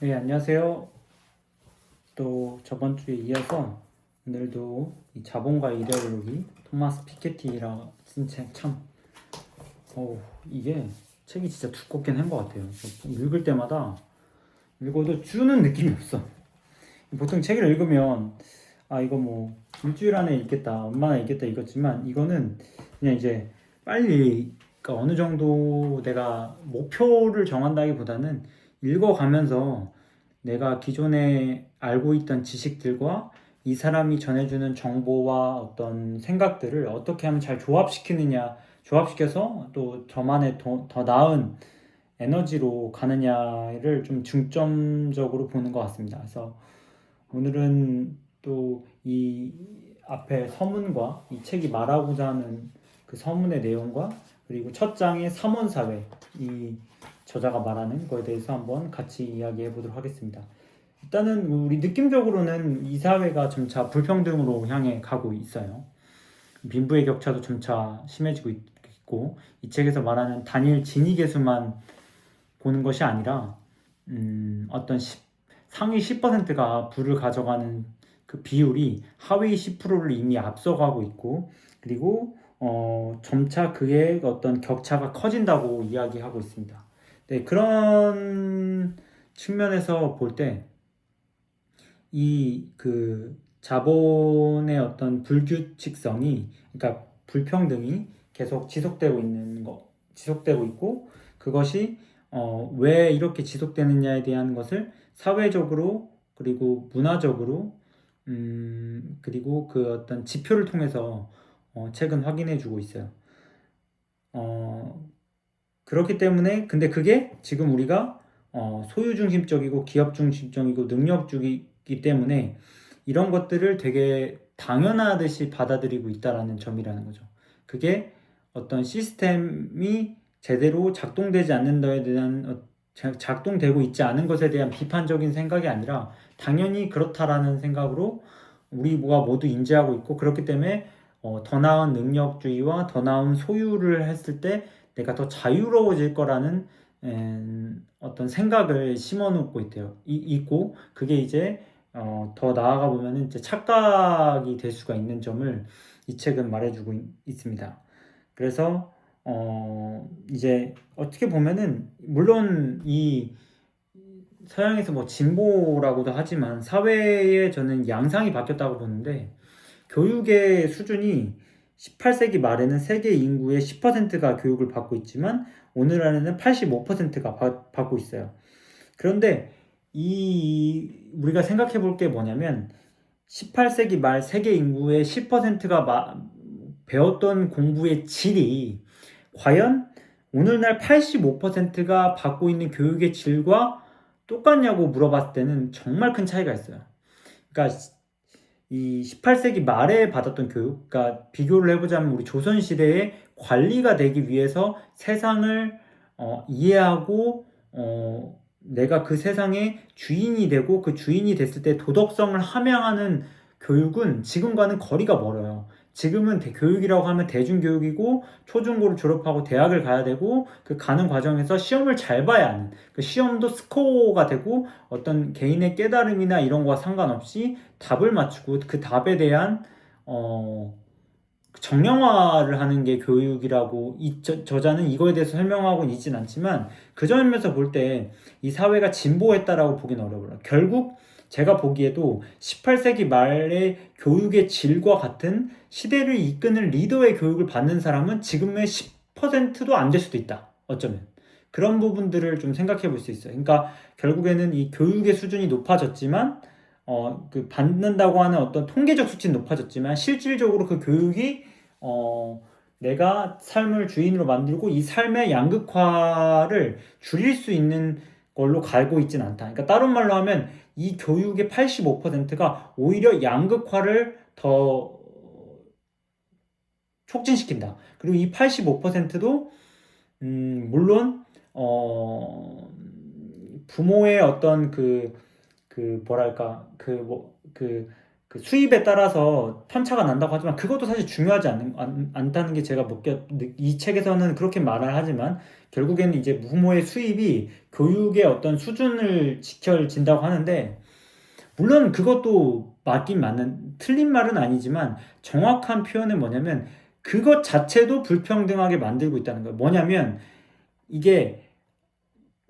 네, 안녕하세요. 또 저번 주에 이어서 오늘도 이 자본과 이데올로기 토마스 피케티라 쓴 책 참, 이게 책이 진짜 두껍긴 한 것 같아요. 읽을 때마다 읽어도 주는 느낌이 없어. 보통 책을 읽으면 이거 뭐 일주일 안에 읽겠다, 얼마나 읽겠다 이거지만 이거는 그냥 이제 빨리, 그러니까 어느 정도 내가 목표를 정한다기보다는 읽어가면서 내가 기존에 알고 있던 지식들과 이 사람이 전해주는 정보와 어떤 생각들을 어떻게 하면 잘 조합시키느냐, 조합시켜서 또 저만의 더 나은 에너지로 가느냐를 좀 중점적으로 보는 것 같습니다. 그래서 오늘은 또 이 앞에 서문과 이 책이 말하고자 하는 그 서문의 내용과 그리고 첫 장의 삼원사회, 이 저자가 말하는 거에 대해서 한번 같이 이야기해 보도록 하겠습니다. 일단은 우리 느낌적으로는 이 사회가 점차 불평등으로 향해 가고 있어요. 빈부의 격차도 점차 심해지고 있고, 이 책에서 말하는 단일 진위 계수만 보는 것이 아니라 어떤 상위 10%가 부를 가져가는 그 비율이 하위 10%를 이미 앞서가고 있고, 그리고 점차 그의 어떤 격차가 커진다고 이야기하고 있습니다. 네, 그런 측면에서 볼 때 이 그 자본의 어떤 불규칙성이, 그러니까 불평등이 계속 지속되고 있고, 그것이 왜 이렇게 지속되느냐에 대한 것을 사회적으로 그리고 문화적으로 그리고 그 어떤 지표를 통해서 최근 확인해주고 있어요. 그렇기 때문에 근데 그게 지금 우리가 소유 중심적이고 기업 중심적이고 능력주의이기 때문에 이런 것들을 되게 당연하듯이 받아들이고 있다라는 점이라는 거죠. 그게 어떤 시스템이 제대로 작동되지 않는 것에 대한 작동되고 있지 않은 것에 대한 비판적인 생각이 아니라 당연히 그렇다라는 생각으로 우리 모두 인지하고 있고, 그렇기 때문에 더 나은 능력주의와 더 나은 소유를 했을 때 내가 더 자유로워질 거라는 어떤 생각을 심어놓고 있고, 그게 이제 더 나아가 보면은 이제 착각이 될 수가 있는 점을 이 책은 말해주고 있습니다. 그래서 이제 어떻게 보면은 물론 이 서양에서 뭐 진보라고도 하지만 사회에 저는 양상이 바뀌었다고 보는데, 교육의 수준이 18세기 말에는 세계 인구의 10%가 교육을 받고 있지만 오늘날에는 85%가 받고 있어요. 그런데 우리가 생각해 볼 게 뭐냐면 18세기 말 세계 인구의 10%가 배웠던 공부의 질이 과연 오늘날 85%가 받고 있는 교육의 질과 똑같냐고 물어봤을 때는 정말 큰 차이가 있어요. 그러니까 이 18세기 말에 받았던 교육, 그러니까 비교를 해보자면 우리 조선시대에 관리가 되기 위해서 세상을 이해하고 내가 그 세상의 주인이 되고 그 주인이 됐을 때 도덕성을 함양하는 교육은 지금과는 거리가 멀어요. 지금은 교육이라고 하면 대중교육이고 초중고를 졸업하고 대학을 가야 되고 그 가는 과정에서 시험을 잘 봐야 하는, 그 시험도 스코어가 되고 어떤 개인의 깨달음이나 이런 거와 상관없이 답을 맞추고 그 답에 대한 정량화를 하는 게 교육이라고 저자는 이거에 대해서 설명하고는 있진 않지만, 그 점에서 볼 때 이 사회가 진보했다라고 보긴 어려워요. 결국 제가 보기에도 18세기 말의 교육의 질과 같은 시대를 이끄는 리더의 교육을 받는 사람은 지금의 10%도 안 될 수도 있다. 어쩌면. 그런 부분들을 좀 생각해 볼 수 있어요. 그러니까 결국에는 이 교육의 수준이 높아졌지만 그 받는다고 하는 어떤 통계적 수치는 높아졌지만 실질적으로 그 교육이 내가 삶을 주인으로 만들고 이 삶의 양극화를 줄일 수 있는 걸로 가고 있진 않다. 그러니까 다른 말로 하면 이 교육의 85%가 오히려 양극화를 더 촉진시킨다. 그리고 이 85%도 물론 부모의 어떤 뭐랄까 그 수입에 따라서 편차가 난다고 하지만 그것도 사실 중요하지 않다는 게 제가 이 책에서는 그렇게 말을 하지만 결국에는 이제 부모의 수입이 교육의 어떤 수준을 지켜진다고 하는데, 물론 그것도 맞긴 맞는, 틀린 말은 아니지만 정확한 표현은 뭐냐면 그것 자체도 불평등하게 만들고 있다는 거예요. 뭐냐면 이게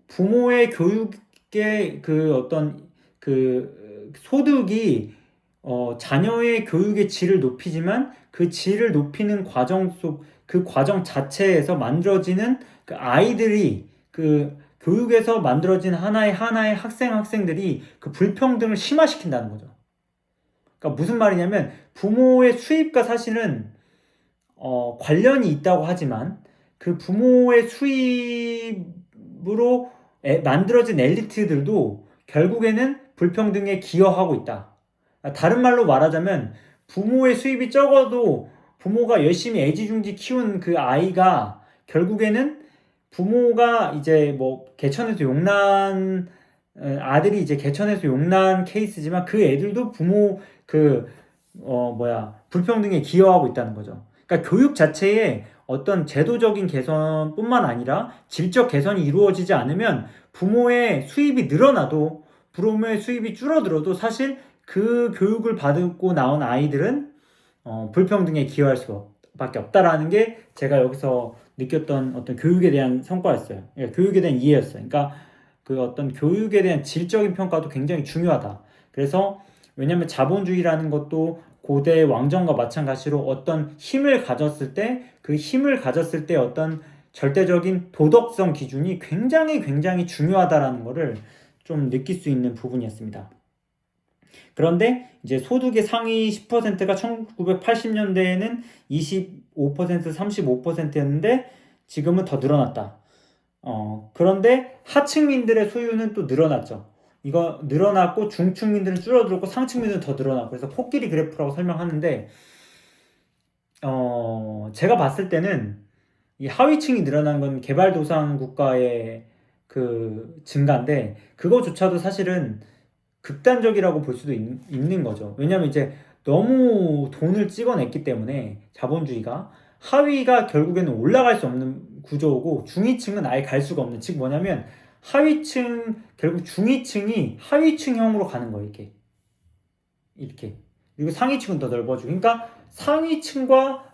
부모의 교육의 그 어떤 그 소득이 자녀의 교육의 질을 높이지만 그 질을 높이는 과정 그 과정 자체에서 만들어지는 그 아이들이 그 교육에서 만들어진 하나의 학생들이 그 불평등을 심화시킨다는 거죠. 그러니까 무슨 말이냐면 부모의 수입과 사실은 관련이 있다고 하지만 그 부모의 수입으로 만들어진 엘리트들도 결국에는 불평등에 기여하고 있다. 다른 말로 말하자면 부모의 수입이 적어도 부모가 열심히 애지중지 키운 그 아이가 결국에는 부모가 이제 뭐 개천에서 용난 아들이 이제 개천에서 용난 케이스지만 그 애들도 부모 그 불평등에 기여하고 있다는 거죠. 그러니까 교육 자체에 어떤 제도적인 개선뿐만 아니라 질적 개선이 이루어지지 않으면 부모의 수입이 늘어나도 부모의 수입이 줄어들어도 사실 그 교육을 받고 나온 아이들은 불평등에 기여할 수밖에 없다라는 게 제가 여기서 느꼈던 어떤 교육에 대한 성과였어요. 그러니까 교육에 대한 이해였어요. 그러니까 그 어떤 교육에 대한 질적인 평가도 굉장히 중요하다. 그래서 왜냐하면 자본주의라는 것도 고대 왕정과 마찬가지로 어떤 힘을 가졌을 때 그 힘을 가졌을 때 어떤 절대적인 도덕성 기준이 굉장히 중요하다라는 것을 좀 느낄 수 있는 부분이었습니다. 그런데 이제 소득의 상위 10%가 1980년대에는 25%, 35%였는데 지금은 더 늘어났다. 그런데 하층민들의 소유는 또 늘어났죠. 이거 늘어났고 중층민들은 줄어들었고 상층민들은 더 늘어났고 그래서 코끼리 그래프라고 설명하는데 제가 봤을 때는 이 하위층이 늘어난 건 개발도상 국가의 그 증가인데 그거조차도 사실은 극단적이라고 볼 수도 있는 거죠. 왜냐하면 이제 너무 돈을 찍어냈기 때문에 자본주의가 하위가 결국에는 올라갈 수 없는 구조고 중위층은 아예 갈 수가 없는 즉 뭐냐면 하위층 결국 중위층이 하위층형으로 가는 거예요. 이렇게 그리고 상위층은 더 넓어지고 그러니까 상위층과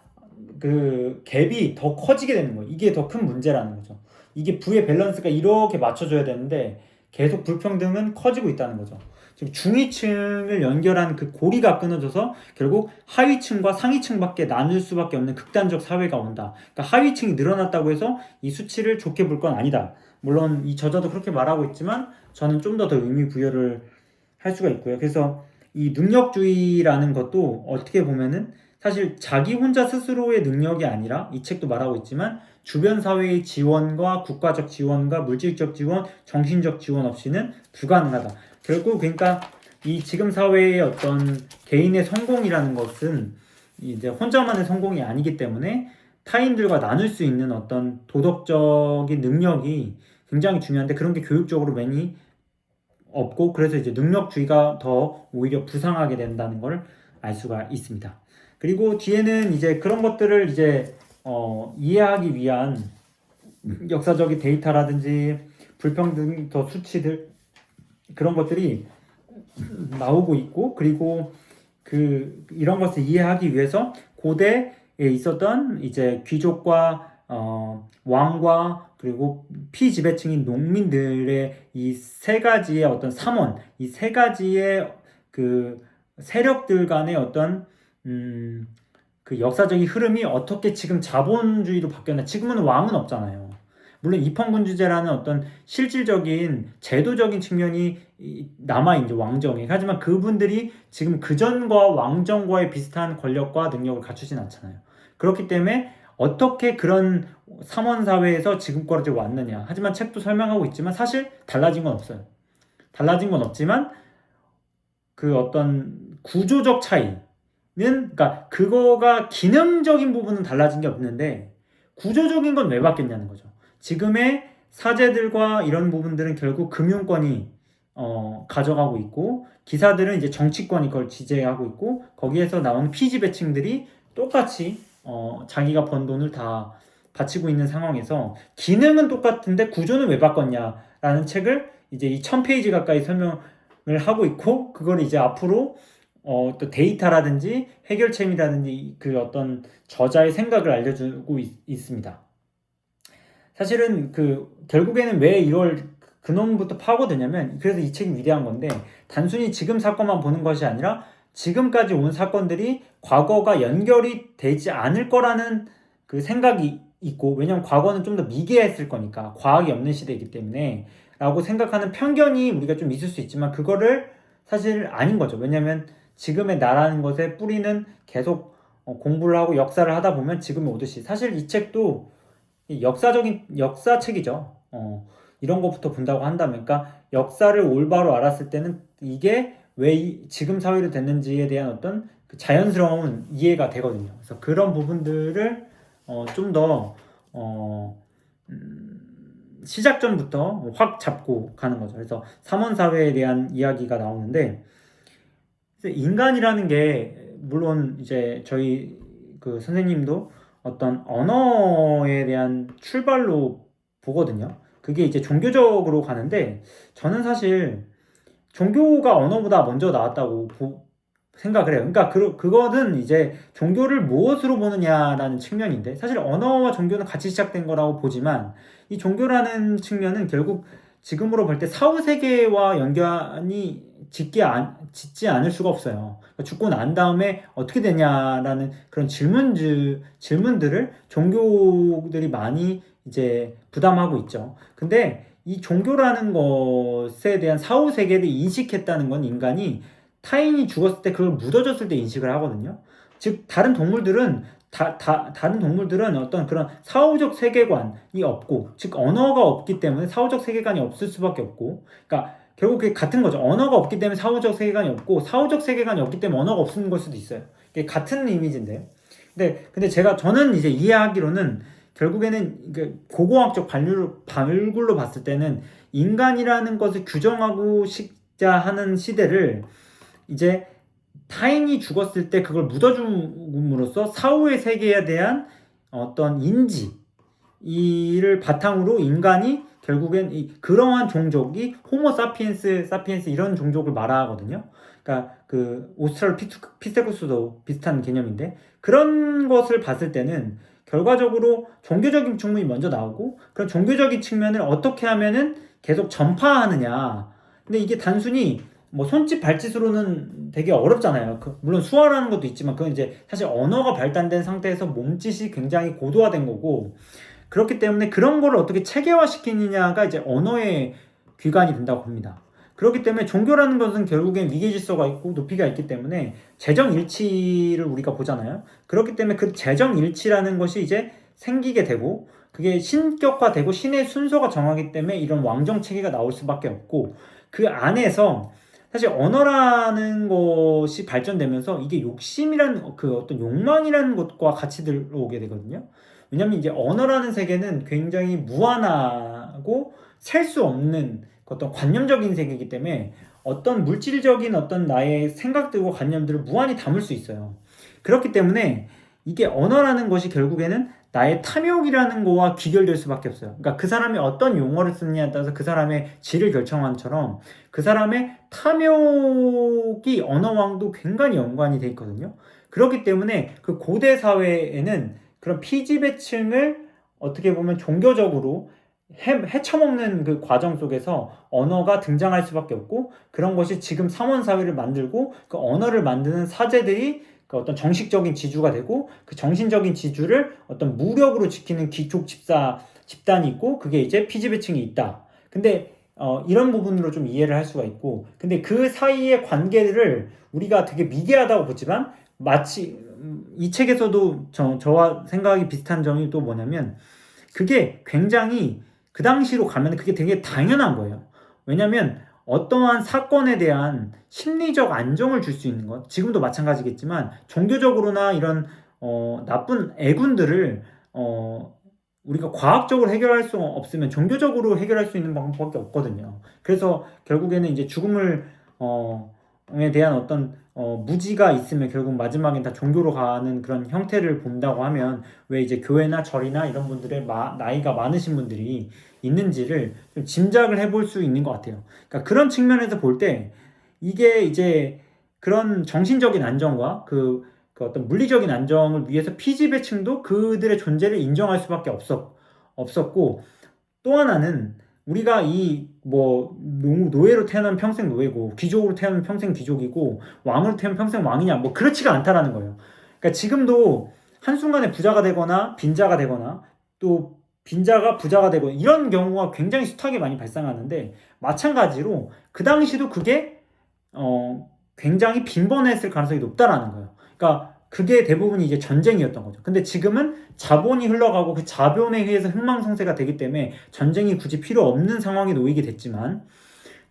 그 갭이 더 커지게 되는 거예요. 이게 더 큰 문제라는 거죠. 이게 부의 밸런스가 이렇게 맞춰져야 되는데 계속 불평등은 커지고 있다는 거죠. 지금 중위층을 연결한 그 고리가 끊어져서 결국 하위층과 상위층밖에 나눌 수밖에 없는 극단적 사회가 온다. 그러니까 하위층이 늘어났다고 해서 이 수치를 좋게 볼 건 아니다. 물론 이 저자도 그렇게 말하고 있지만 저는 좀 더 의미 부여를 할 수가 있고요. 그래서 이 능력주의라는 것도 어떻게 보면은 사실 자기 혼자 스스로의 능력이 아니라 이 책도 말하고 있지만 주변 사회의 지원과 국가적 지원과 물질적 지원, 정신적 지원 없이는 불가능하다. 결국 그러니까 이 지금 사회의 어떤 개인의 성공이라는 것은 이제 혼자만의 성공이 아니기 때문에 타인들과 나눌 수 있는 어떤 도덕적인 능력이 굉장히 중요한데 그런 게 교육적으로 많이 없고 그래서 이제 능력주의가 더 오히려 부상하게 된다는 걸 알 수가 있습니다. 그리고 뒤에는 이제 그런 것들을 이제 이해하기 위한 역사적인 데이터라든지 불평등 더 수치들 그런 것들이 나오고 있고 그리고 그 이런 것을 이해하기 위해서 고대에 있었던 이제 귀족과 왕과 그리고 피지배층인 농민들의 이 세 가지의 어떤 삼원, 이 세 가지의 그 세력들 간의 어떤 그 역사적인 흐름이 어떻게 지금 자본주의로 바뀌었나? 지금은 왕은 없잖아요. 물론 입헌군주제라는 어떤 실질적인 제도적인 측면이 남아있죠 왕정에. 하지만 그분들이 지금 그전과 왕정과의 비슷한 권력과 능력을 갖추진 않잖아요. 그렇기 때문에 어떻게 그런 삼원사회에서 지금까지 왔느냐. 하지만 책도 설명하고 있지만 사실 달라진 건 없어요. 달라진 건 없지만 그 어떤 구조적 차이는 그러니까 그거가 기능적인 부분은 달라진 게 없는데 구조적인 건 왜 바뀌었냐는 거죠. 지금의 사제들과 이런 부분들은 결국 금융권이 가져가고 있고 기사들은 이제 정치권이 그걸 지배하고 있고 거기에서 나오는 피지배층들이 똑같이 자기가 번 돈을 다 바치고 있는 상황에서 기능은 똑같은데 구조는 왜 바꿨냐라는 책을 이제 이 1000페이지 가까이 설명을 하고 있고, 그걸 이제 앞으로 또 데이터라든지 해결책이라든지 그 어떤 저자의 생각을 알려주고 있습니다. 사실은 결국에는 왜 이걸 근원부터 파고드냐면, 그래서 이 책이 위대한 건데, 단순히 지금 사건만 보는 것이 아니라 지금까지 온 사건들이 과거가 연결이 되지 않을 거라는 그 생각이 있고, 왜냐면 과거는 좀 더 미개했을 거니까, 과학이 없는 시대이기 때문에 라고 생각하는 편견이 우리가 좀 있을 수 있지만, 그거를 사실 아닌 거죠. 왜냐면 지금의 나라는 것에 뿌리는 계속 공부를 하고 역사를 하다 보면 지금에 오듯이, 사실 이 책도 역사적인 역사책이죠. 이런 것부터 본다고 한다면, 그러니까 역사를 올바로 알았을 때는 이게 왜 지금 사회로 됐는지에 대한 어떤 그 자연스러운 이해가 되거든요. 그래서 그런 부분들을 좀 더 시작점부터 확 잡고 가는 거죠. 그래서 삼원사회에 대한 이야기가 나오는데, 인간이라는 게 물론 이제 저희 그 선생님도 어떤 언어에 대한 출발로 보거든요. 그게 이제 종교적으로 가는데, 저는 사실 종교가 언어보다 먼저 나왔다고 생각을 해요. 그러니까 그거는 이제 종교를 무엇으로 보느냐라는 측면인데, 사실 언어와 종교는 같이 시작된 거라고 보지만, 이 종교라는 측면은 결국 지금으로 볼 때 사후 세계와 연관이 짓지 않을 수가 없어요. 그러니까 죽고 난 다음에 어떻게 되냐라는 그런 질문들을 종교들이 많이 이제 부담하고 있죠. 근데 이 종교라는 것에 대한 사후 세계를 인식했다는 건 인간이 타인이 죽었을 때 그걸 묻어줬을 때 인식을 하거든요. 즉 다른 동물들은 다른 동물들은 어떤 그런 사후적 세계관이 없고, 즉 언어가 없기 때문에 사후적 세계관이 없을 수밖에 없고, 그러니까 결국 그게 같은 거죠. 언어가 없기 때문에 사후적 세계관이 없고, 사후적 세계관이 없기 때문에 언어가 없는 걸 수도 있어요. 이게 같은 이미지인데요. 근데 저는 이제 이해하기로는 결국에는 고고학적 발굴로 봤을 때는 인간이라는 것을 규정하고 싶자 하는 시대를 이제 타인이 죽었을 때 그걸 묻어줌으로써 사후의 세계에 대한 어떤 인지, 이를 바탕으로 인간이 결국엔 그러한 종족이 호모 사피엔스 이런 종족을 말하거든요. 그러니까 그 오스트랄로피테쿠스도 비슷한 개념인데, 그런 것을 봤을 때는 결과적으로 종교적인 측면이 먼저 나오고, 그런 종교적인 측면을 어떻게 하면은 계속 전파하느냐. 근데 이게 단순히 뭐 손짓 발짓으로는 되게 어렵잖아요. 물론 수화라는 것도 있지만, 그건 이제 사실 언어가 발달된 상태에서 몸짓이 굉장히 고도화된 거고, 그렇기 때문에 그런 거를 어떻게 체계화시키느냐가 이제 언어의 귀관이 된다고 봅니다. 그렇기 때문에 종교라는 것은 결국엔 위계질서가 있고 높이가 있기 때문에 재정일치를 우리가 보잖아요. 그렇기 때문에 그 재정일치라는 것이 이제 생기게 되고, 그게 신격화되고 신의 순서가 정하기 때문에 이런 왕정체계가 나올 수밖에 없고, 그 안에서 사실 언어라는 것이 발전되면서 이게 욕심이라는 그 어떤 욕망이라는 것과 같이 들어오게 되거든요. 왜냐면 이제 언어라는 세계는 굉장히 무한하고 셀 수 없는 어떤 관념적인 세계이기 때문에 어떤 물질적인 어떤 나의 생각들과 관념들을 무한히 담을 수 있어요. 그렇기 때문에 이게 언어라는 것이 결국에는 나의 탐욕이라는 거와 귀결될 수밖에 없어요. 그러니까 그 사람이 어떤 용어를 쓰느냐에 따라서 그 사람의 질을 결정한 처럼, 그 사람의 탐욕이 언어와도 굉장히 연관이 돼 있거든요. 그렇기 때문에 그 고대 사회에는 그런 피지배층을 어떻게 보면 종교적으로 헤쳐먹는 그 과정 속에서 언어가 등장할 수밖에 없고, 그런 것이 지금 삼원사회를 만들고, 그 언어를 만드는 사제들이 그 어떤 정식적인 지주가 되고, 그 정신적인 지주를 어떤 무력으로 지키는 귀족 집단이 있고, 그게 이제 피지배층이 있다. 근데 이런 부분으로 좀 이해를 할 수가 있고, 근데 그 사이의 관계를 우리가 되게 미개하다고 보지만, 마치 이 책에서도 저와 생각이 비슷한 점이 또 뭐냐면, 그게 굉장히 그 당시로 가면 그게 되게 당연한 거예요. 왜냐면 어떠한 사건에 대한 심리적 안정을 줄 수 있는 것, 지금도 마찬가지겠지만 종교적으로나 이런 나쁜 애군들을 우리가 과학적으로 해결할 수 없으면 종교적으로 해결할 수 있는 방법밖에 없거든요. 그래서 결국에는 이제 죽음을 대한 어떤 무지가 있으면 결국 마지막엔 다 종교로 가는 그런 형태를 본다고 하면 왜 이제 교회나 절이나 이런 분들의 나이가 많으신 분들이 있는지를 좀 짐작을 해볼 수 있는 것 같아요. 그러니까 그런 측면에서 볼 때 이게 이제 그런 정신적인 안정과 그 어떤 물리적인 안정을 위해서 피지배층도 그들의 존재를 인정할 수밖에 없었고 또 하나는 우리가 이 뭐 노예로 태어나면 평생 노예고 귀족으로 태어나면 평생 귀족이고 왕으로 태어나면 평생 왕이냐 뭐 그렇지가 않다라는 거예요. 그러니까 지금도 한순간에 부자가 되거나 빈자가 되거나 또 빈자가 부자가 되고 이런 경우가 굉장히 숱하게 많이 발생하는데 마찬가지로 그 당시도 그게 굉장히 빈번했을 가능성이 높다라는 거예요. 그러니까 그게 대부분 이제 전쟁이었던 거죠. 근데 지금은 자본이 흘러가고 그 자본에 의해서 흥망성쇠가 되기 때문에 전쟁이 굳이 필요 없는 상황에 놓이게 됐지만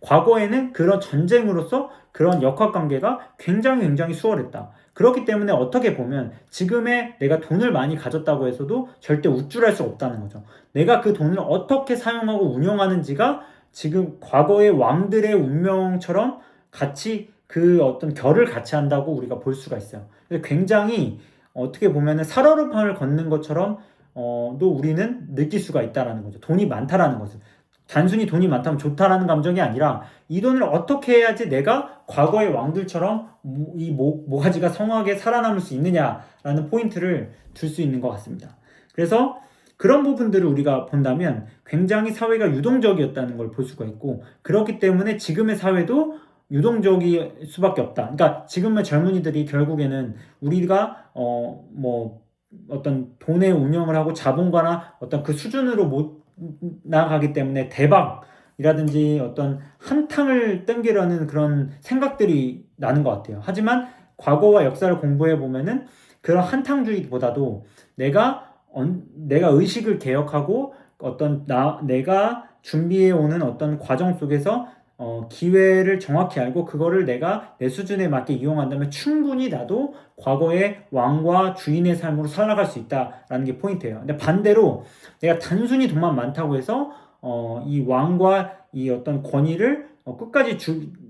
과거에는 그런 전쟁으로서 그런 역학관계가 굉장히 수월했다. 그렇기 때문에 어떻게 보면 지금의 내가 돈을 많이 가졌다고 해서도 절대 우쭐할 수 없다는 거죠. 내가 그 돈을 어떻게 사용하고 운영하는지가 지금 과거의 왕들의 운명처럼 같이 그 어떤 결을 같이 한다고 우리가 볼 수가 있어요. 그래서 굉장히 어떻게 보면은 살얼음판을 걷는 것처럼 또 우리는 느낄 수가 있다라는 거죠. 돈이 많다라는 것을. 단순히 돈이 많다면 좋다라는 감정이 아니라 이 돈을 어떻게 해야지 내가 과거의 왕들처럼 이 모가지가 성하게 살아남을 수 있느냐라는 포인트를 줄 수 있는 것 같습니다. 그래서 그런 부분들을 우리가 본다면 굉장히 사회가 유동적이었다는 걸 볼 수가 있고 그렇기 때문에 지금의 사회도 유동적일 수밖에 없다. 그러니까 지금의 젊은이들이 결국에는 우리가 뭐 어떤 돈의 운영을 하고 자본가나 어떤 그 수준으로 못 나아가기 때문에 대박이라든지 어떤 한탕을 땡기려는 그런 생각들이 나는 것 같아요. 하지만 과거와 역사를 공부해 보면은 그런 한탕주의보다도 내가 의식을 개혁하고 어떤 내가 준비해 오는 어떤 과정 속에서 기회를 정확히 알고 그거를 내가 내 수준에 맞게 이용한다면 충분히 나도 과거의 왕과 주인의 삶으로 살아갈 수 있다라는 게 포인트예요. 근데 반대로 내가 단순히 돈만 많다고 해서 이 왕과 이 어떤 권위를 끝까지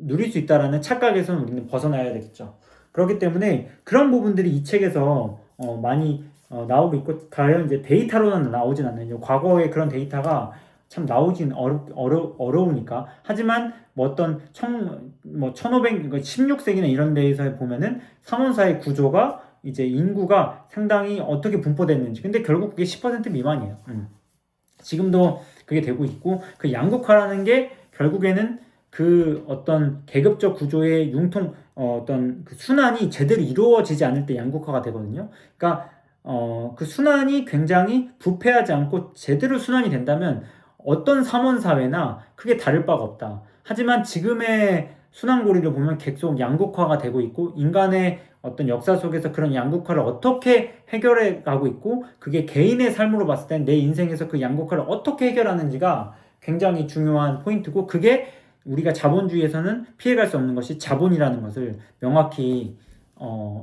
누릴 수 있다라는 착각에서는 우리는 벗어나야 되겠죠. 그렇기 때문에 그런 부분들이 이 책에서 많이 나오고 있고 과연 이제 데이터로는 나오진 않는요. 과거의 그런 데이터가 참 나오긴 어려우니까. 하지만 뭐 어떤 1500, 16세기나 이런 데에서 보면은 삼원사의 구조가 이제 인구가 상당히 어떻게 분포됐는지. 근데 결국 그게 10% 미만이에요. 지금도 그게 되고 있고 그 양극화라는 게 결국에는 그 어떤 계급적 구조의 어떤 그 순환이 제대로 이루어지지 않을 때 양극화가 되거든요. 그러니까 그 순환이 굉장히 부패하지 않고 제대로 순환이 된다면 어떤 삼원사회나 크게 다를 바가 없다. 하지만 지금의 순환고리를 보면 계속 양극화가 되고 있고 인간의 어떤 역사 속에서 그런 양극화를 어떻게 해결해 가고 있고 그게 개인의 삶으로 봤을 땐 내 인생에서 그 양극화를 어떻게 해결하는지가 굉장히 중요한 포인트고 그게 우리가 자본주의에서는 피해갈 수 없는 것이 자본이라는 것을 명확히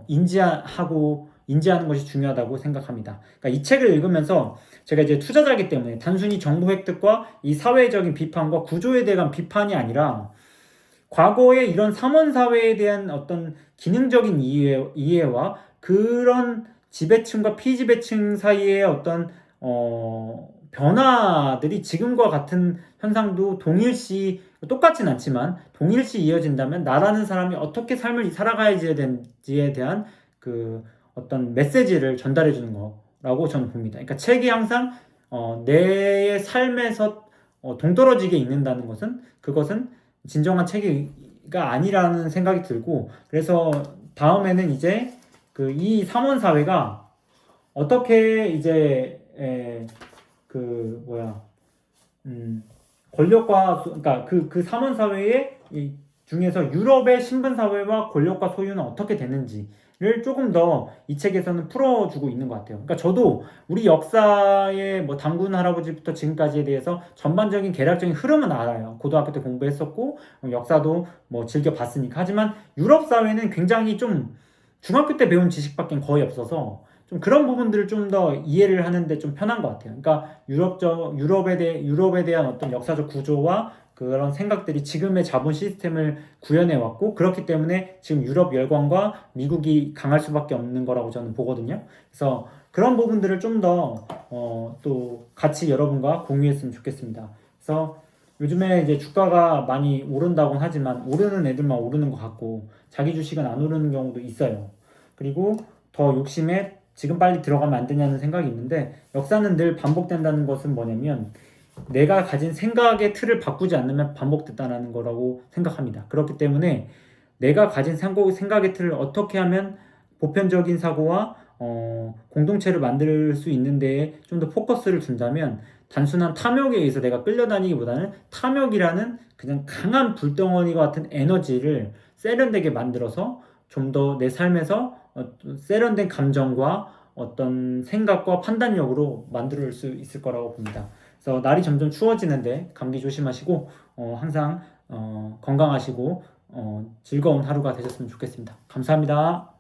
인지하는 것이 중요하다고 생각합니다. 그러니까 이 책을 읽으면서 제가 이제 투자자이기 때문에 단순히 정보 획득과 이 사회적인 비판과 구조에 대한 비판이 아니라 과거의 이런 삼원사회에 대한 어떤 기능적인 이해와 그런 지배층과 피지배층 사이의 어떤 변화들이 지금과 같은 현상도 똑같진 않지만 동일시 이어진다면 나라는 사람이 어떻게 삶을 살아가야 되는지에 대한 그 어떤 메시지를 전달해 주는 거라고 저는 봅니다. 그러니까 책이 항상 내 삶에서 동떨어지게 읽는다는 것은 그것은 진정한 책이가 아니라는 생각이 들고 그래서 다음에는 이제 이 삼원 사회가 어떻게 이제 권력과 그러니까 그 삼원 사회의 중에서 유럽의 신분 사회와 권력과 소유는 어떻게 되는지를 조금 더 이 책에서는 풀어주고 있는 것 같아요. 그러니까 저도 우리 역사의 뭐 당군 할아버지부터 지금까지에 대해서 전반적인 개략적인 흐름은 알아요. 고등학교 때 공부했었고 역사도 뭐 즐겨 봤으니까. 하지만 유럽 사회는 굉장히 좀 중학교 때 배운 지식밖에 거의 없어서 좀 그런 부분들을 좀 더 이해를 하는데 좀 편한 것 같아요. 그러니까 유럽에 대한 어떤 역사적 구조와 그런 생각들이 지금의 자본 시스템을 구현해 왔고, 그렇기 때문에 지금 유럽 열강과 미국이 강할 수밖에 없는 거라고 저는 보거든요. 그래서 그런 부분들을 좀 더 또 같이 여러분과 공유했으면 좋겠습니다. 그래서 요즘에 이제 주가가 많이 오른다고는 하지만 오르는 애들만 오르는 것 같고 자기 주식은 안 오르는 경우도 있어요. 그리고 더 욕심에 지금 빨리 들어가면 안 되냐는 생각이 있는데, 역사는 늘 반복된다는 것은 뭐냐면 내가 가진 생각의 틀을 바꾸지 않으면 반복됐다는 거라고 생각합니다. 그렇기 때문에 내가 가진 생각의 틀을 어떻게 하면 보편적인 사고와 공동체를 만들 수 있는 데에 좀 더 포커스를 둔다면, 단순한 탐욕에 의해서 내가 끌려다니기보다는 탐욕이라는 그냥 강한 불덩어리 같은 에너지를 세련되게 만들어서 좀 더 내 삶에서 세련된 감정과 어떤 생각과 판단력으로 만들 수 있을 거라고 봅니다. 그래서 날이 점점 추워지는데 감기 조심하시고 항상 건강하시고 즐거운 하루가 되셨으면 좋겠습니다. 감사합니다.